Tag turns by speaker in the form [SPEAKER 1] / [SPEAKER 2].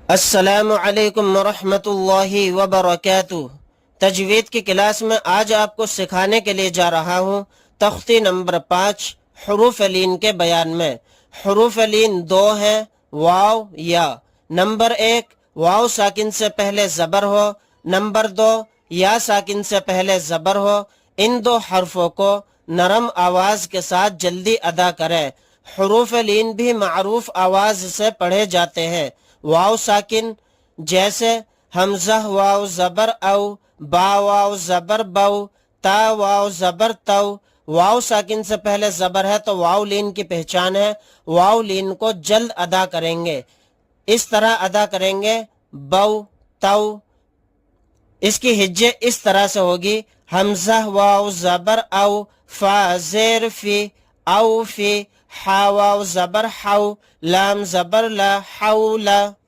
[SPEAKER 1] السلام علیکم ورحمۃ اللہ وبرکاتہ۔ تجوید کی کلاس میں آج آپ کو سکھانے کے لیے جا رہا ہوں تختی نمبر 5 حروف لین کے بیان میں۔ حروف لین دو ہیں، واو یا۔ نمبر 1 واو ساکن سے پہلے زبر ہو، نمبر 2 یا ساکن سے پہلے زبر ہو۔ ان دو حرفوں کو نرم آواز کے ساتھ جلدی ادا کریں۔ حروف لین بھی معروف آواز سے پڑھے جاتے ہیں۔ واو ساکن جیسے حمزہ واو زبر او، با واو زبر بو، تا واو زبر تو۔ واو ساکن سے پہلے زبر ہے تو واو لین کی پہچان ہے۔ واو لین کو جلد ادا کریں گے، اس طرح ادا کریں گے بو تو۔ اس کی ہجے اس طرح سے ہوگی، حمزہ واو زبر او، فا زیر فی، او فی، ہا واو زبر حو، لام زبر لا، حولا۔